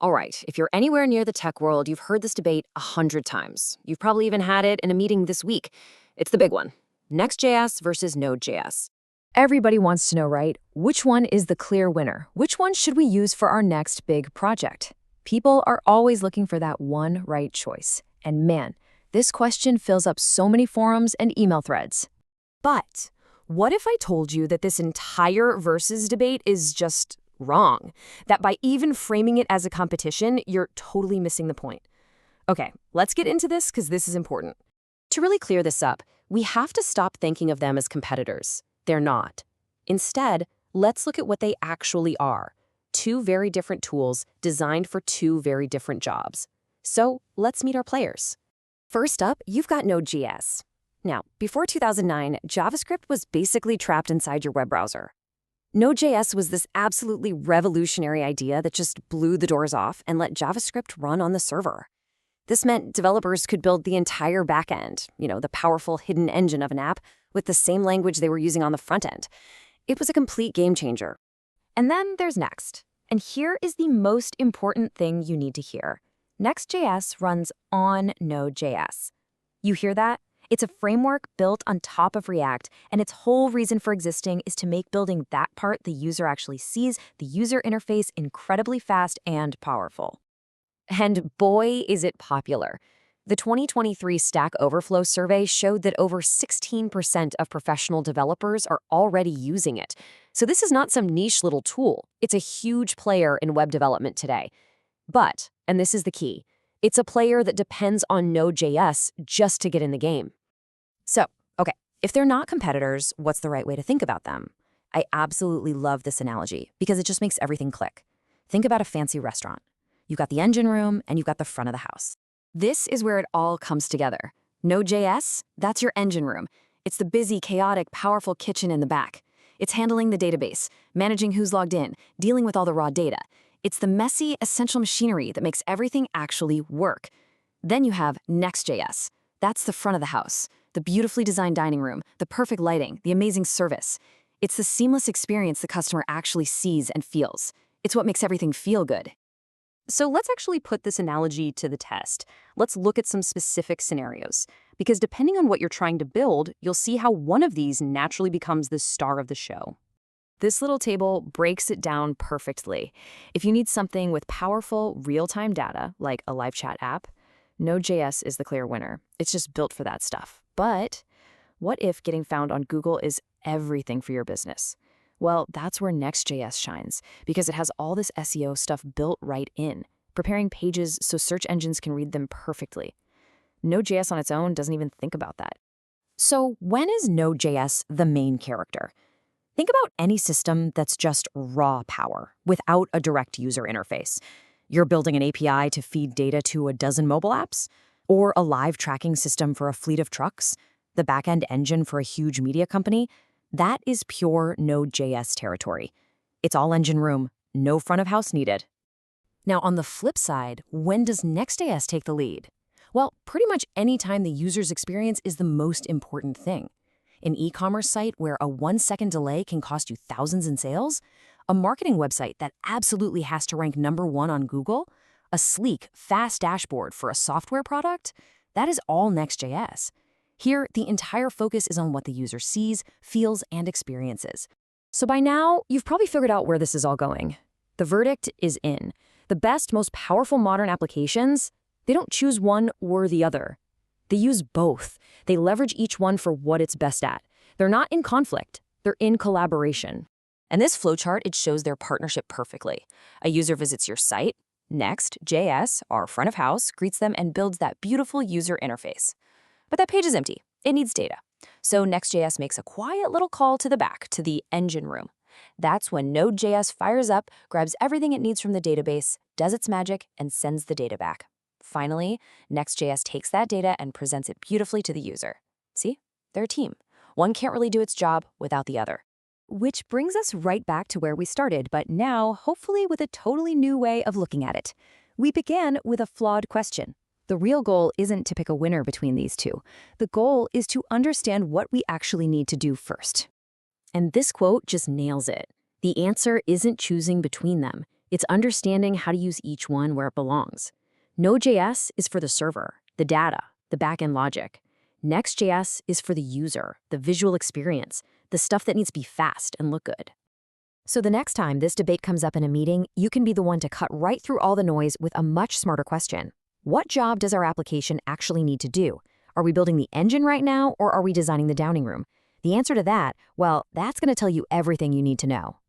All right, if you're anywhere near the tech world, you've heard this debate 100 times. You've probably even had it in a meeting this week. It's the big one. Next.js versus Node.js. Everybody wants to know, right? Which one is the clear winner? Which one should we use for our next big project? People are always looking for that one right choice. And man, this question fills up so many forums and email threads. But what if I told you that this entire versus debate is just wrong? That by even framing it as a competition, you're totally missing the point. Okay, let's get into this because this is important. To really clear this up, we have to stop thinking of them as competitors. They're not. Instead, let's look at what they actually are. Two very different tools designed for two very different jobs. So let's meet our players. First up, you've got Node.js. Now, before 2009, JavaScript was basically trapped inside your web browser. Node.js was this absolutely revolutionary idea that just blew the doors off and let JavaScript run on the server. This meant developers could build the entire backend, the powerful hidden engine of an app, with the same language they were using on the front end. It was a complete game changer. And then there's Next. And here is the most important thing you need to hear. Next.js runs on Node.js. You hear that? It's a framework built on top of React, and its whole reason for existing is to make building that part the user actually sees, the user interface, incredibly fast and powerful. And boy, is it popular. The 2023 Stack Overflow survey showed that over 16% of professional developers are already using it. So this is not some niche little tool. It's a huge player in web development today. But, and this is the key, it's a player that depends on Node.js just to get in the game. So, okay, if they're not competitors, what's the right way to think about them? I absolutely love this analogy because it just makes everything click. Think about a fancy restaurant. You've got the engine room and you've got the front of the house. This is where it all comes together. Node.js, that's your engine room. It's the busy, chaotic, powerful kitchen in the back. It's handling the database, managing who's logged in, dealing with all the raw data. It's the messy, essential machinery that makes everything actually work. Then you have Next.js. That's the front of the house, the beautifully designed dining room, the perfect lighting, the amazing service. It's the seamless experience the customer actually sees and feels. It's what makes everything feel good. So let's actually put this analogy to the test. Let's look at some specific scenarios, because depending on what you're trying to build, you'll see how one of these naturally becomes the star of the show. This little table breaks it down perfectly. If you need something with powerful, real-time data, like a live chat app, Node.js is the clear winner. It's just built for that stuff. But what if getting found on Google is everything for your business? Well, that's where Next.js shines, because it has all this SEO stuff built right in, preparing pages so search engines can read them perfectly. Node.js on its own doesn't even think about that. So when is Node.js the main character? Think about any system that's just raw power, without a direct user interface. You're building an API to feed data to a dozen mobile apps? Or a live tracking system for a fleet of trucks? The backend engine for a huge media company? That is pure Node.js territory. It's all engine room, no front of house needed. Now, on the flip side, when does Next.js take the lead? Well, pretty much any time the user's experience is the most important thing. An e-commerce site where a 1-second delay can cost you thousands in sales? A marketing website that absolutely has to rank #1 on Google? A sleek, fast dashboard for a software product? That is all Next.js. Here, the entire focus is on what the user sees, feels, and experiences. So by now, you've probably figured out where this is all going. The verdict is in. The best, most powerful modern applications, they don't choose one or the other. They use both. They leverage each one for what it's best at. They're not in conflict. They're in collaboration. And this flowchart, it shows their partnership perfectly. A user visits your site. Next.js, our front of house, greets them and builds that beautiful user interface. But that page is empty. It needs data. So Next.js makes a quiet little call to the back, to the engine room. That's when Node.js fires up, grabs everything it needs from the database, does its magic, and sends the data back. Finally, Next.js takes that data and presents it beautifully to the user. See? They're a team. One can't really do its job without the other. Which brings us right back to where we started, but now, hopefully with a totally new way of looking at it. We began with a flawed question. The real goal isn't to pick a winner between these two. The goal is to understand what we actually need to do first. And this quote just nails it. The answer isn't choosing between them. It's understanding how to use each one where it belongs. Node.js is for the server, the data, the backend logic. Next.js is for the user, the visual experience, the stuff that needs to be fast and look good. So the next time this debate comes up in a meeting, you can be the one to cut right through all the noise with a much smarter question. What job does our application actually need to do? Are we building the engine right now, or are we designing the dining room? The answer to that, well, that's going to tell you everything you need to know.